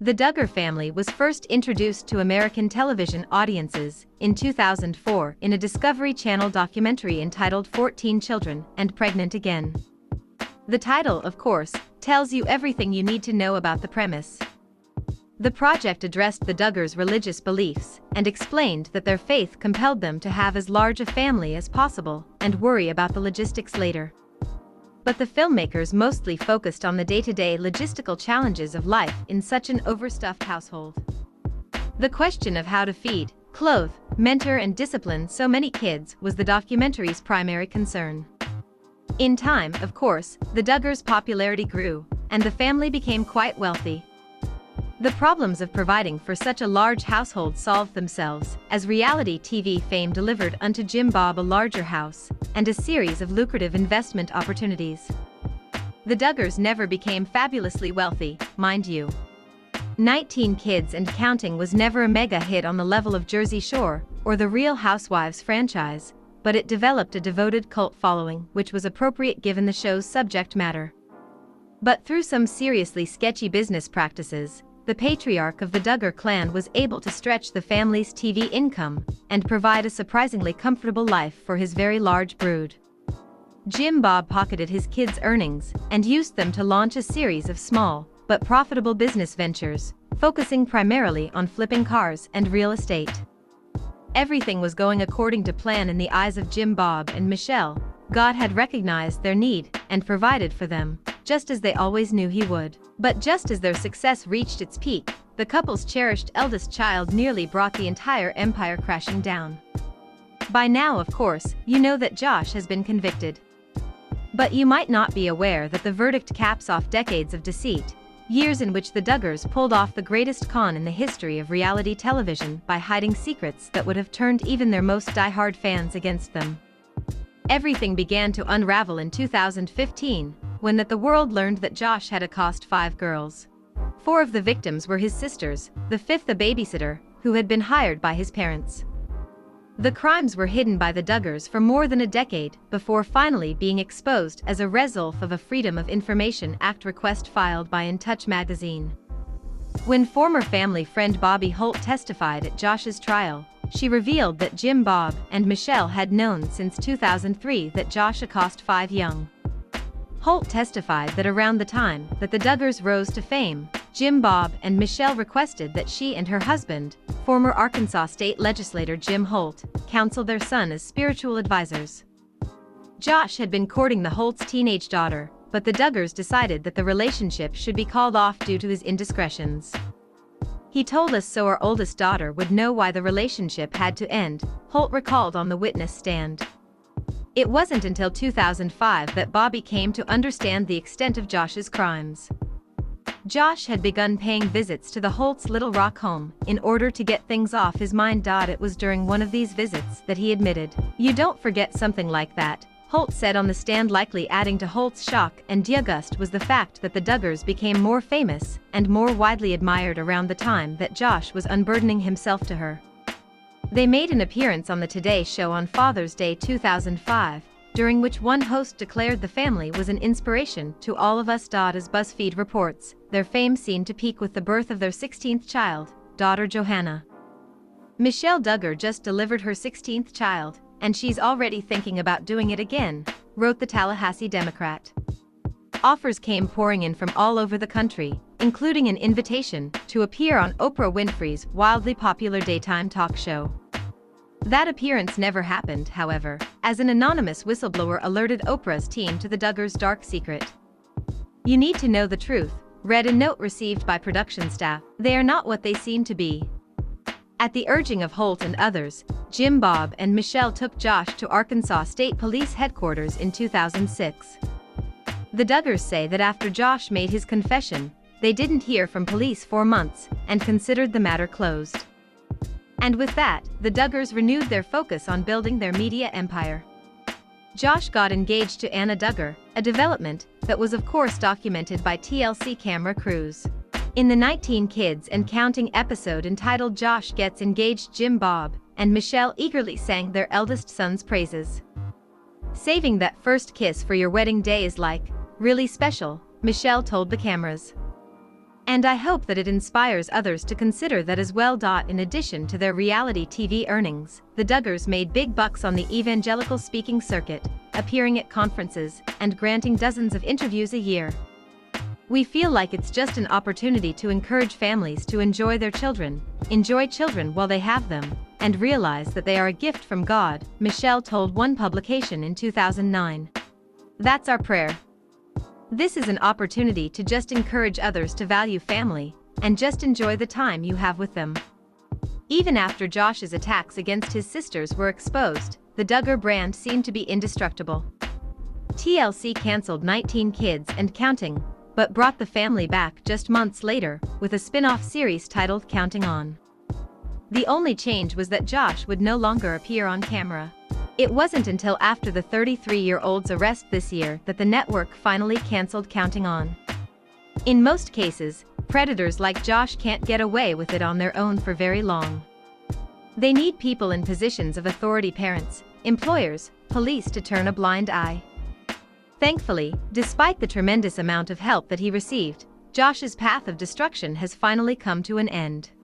The Duggar family was first introduced to American television audiences in 2004 in a Discovery Channel documentary entitled 14 Children and Pregnant Again. The title, of course, tells you everything you need to know about the premise. The project addressed the Duggars' religious beliefs and explained that their faith compelled them to have as large a family as possible and worry about the logistics later. But the filmmakers mostly focused on the day-to-day logistical challenges of life in such an overstuffed household. The question of how to feed, clothe, mentor and discipline so many kids was the documentary's primary concern. In time, of course, the Duggars' popularity grew, and the family became quite wealthy. The problems of providing for such a large household solved themselves, as reality TV fame delivered unto Jim Bob a larger house and a series of lucrative investment opportunities. The Duggars never became fabulously wealthy, mind you. 19 Kids and Counting was never a mega hit on the level of Jersey Shore or the Real Housewives franchise, but it developed a devoted cult following which was appropriate given the show's subject matter. But through some seriously sketchy business practices, the patriarch of the Duggar clan was able to stretch the family's TV income and provide a surprisingly comfortable life for his very large brood. Jim Bob pocketed his kids' earnings and used them to launch a series of small but profitable business ventures, focusing primarily on flipping cars and real estate. Everything was going according to plan in the eyes of Jim Bob and Michelle. God had recognized their need and provided for them, just as they always knew he would. But just as their success reached its peak, the couple's cherished eldest child nearly brought the entire empire crashing down. By now, of course, you know that Josh has been convicted. But you might not be aware that the verdict caps off decades of deceit, years in which the Duggars pulled off the greatest con in the history of reality television by hiding secrets that would have turned even their most die-hard fans against them. Everything began to unravel in 2015, when the world learned that Josh had accosted 5 girls. 4 of the victims were his sisters, the 5th a babysitter, who had been hired by his parents. The crimes were hidden by the Duggars for more than a decade before finally being exposed as a result of a Freedom of Information Act request filed by In Touch magazine. When former family friend Bobby Holt testified at Josh's trial, she revealed that Jim Bob and Michelle had known since 2003 that Josh accosted 5 young. Holt testified that around the time that the Duggars rose to fame, Jim Bob and Michelle requested that she and her husband, former Arkansas state legislator Jim Holt, counsel their son as spiritual advisors. Josh had been courting the Holt's teenage daughter, but the Duggars decided that the relationship should be called off due to his indiscretions. He told us so our oldest daughter would know why the relationship had to end, Holt recalled on the witness stand. It wasn't until 2005 that Bobby came to understand the extent of Josh's crimes. Josh had begun paying visits to the Holt's Little Rock home in order to get things off his mind. It was during one of these visits that he admitted, "You don't forget something like that," Holt said on the stand, likely adding to Holt's shock and disgust was the fact that the Duggars became more famous and more widely admired around the time that Josh was unburdening himself to her. They made an appearance on the Today Show on Father's Day 2005, during which one host declared the family was an inspiration to all of us. As BuzzFeed reports, their fame seemed to peak with the birth of their 16th child, daughter Johanna. Michelle Duggar just delivered her 16th child, and she's already thinking about doing it again, wrote the Tallahassee Democrat. Offers came pouring in from all over the country, including an invitation to appear on Oprah Winfrey's wildly popular daytime talk show. That appearance never happened, however, as an anonymous whistleblower alerted Oprah's team to the Duggars' dark secret. "You need to know the truth," read a note received by production staff. "They are not what they seem to be." At the urging of Holt and others, Jim Bob and Michelle took Josh to Arkansas State Police headquarters in 2006. The Duggars say that after Josh made his confession, they didn't hear from police for months and considered the matter closed. And with that, the Duggars renewed their focus on building their media empire. Josh got engaged to Anna Duggar, a development that was of course documented by TLC camera crews. In the 19 Kids and Counting episode entitled Josh Gets Engaged, Jim Bob and Michelle eagerly sang their eldest son's praises. "Saving that first kiss for your wedding day is like, really special," Michelle told the cameras. And I hope that it inspires others to consider that as well. In addition to their reality TV earnings, the Duggars made big bucks on the evangelical speaking circuit, appearing at conferences and granting dozens of interviews a year. We feel like it's just an opportunity to encourage families to enjoy children while they have them, and realize that they are a gift from God, Michelle told one publication in 2009. That's our prayer. This is an opportunity to just encourage others to value family, and just enjoy the time you have with them. Even after Josh's attacks against his sisters were exposed, the Duggar brand seemed to be indestructible. TLC canceled 19 Kids and Counting, but brought the family back just months later, with a spin-off series titled Counting On. The only change was that Josh would no longer appear on camera. It wasn't until after the 33-year-old's arrest this year that the network finally canceled Counting On. In most cases, predators like Josh can't get away with it on their own for very long. They need people in positions of authority, parents, employers, police, to turn a blind eye. Thankfully, despite the tremendous amount of help that he received, Josh's path of destruction has finally come to an end.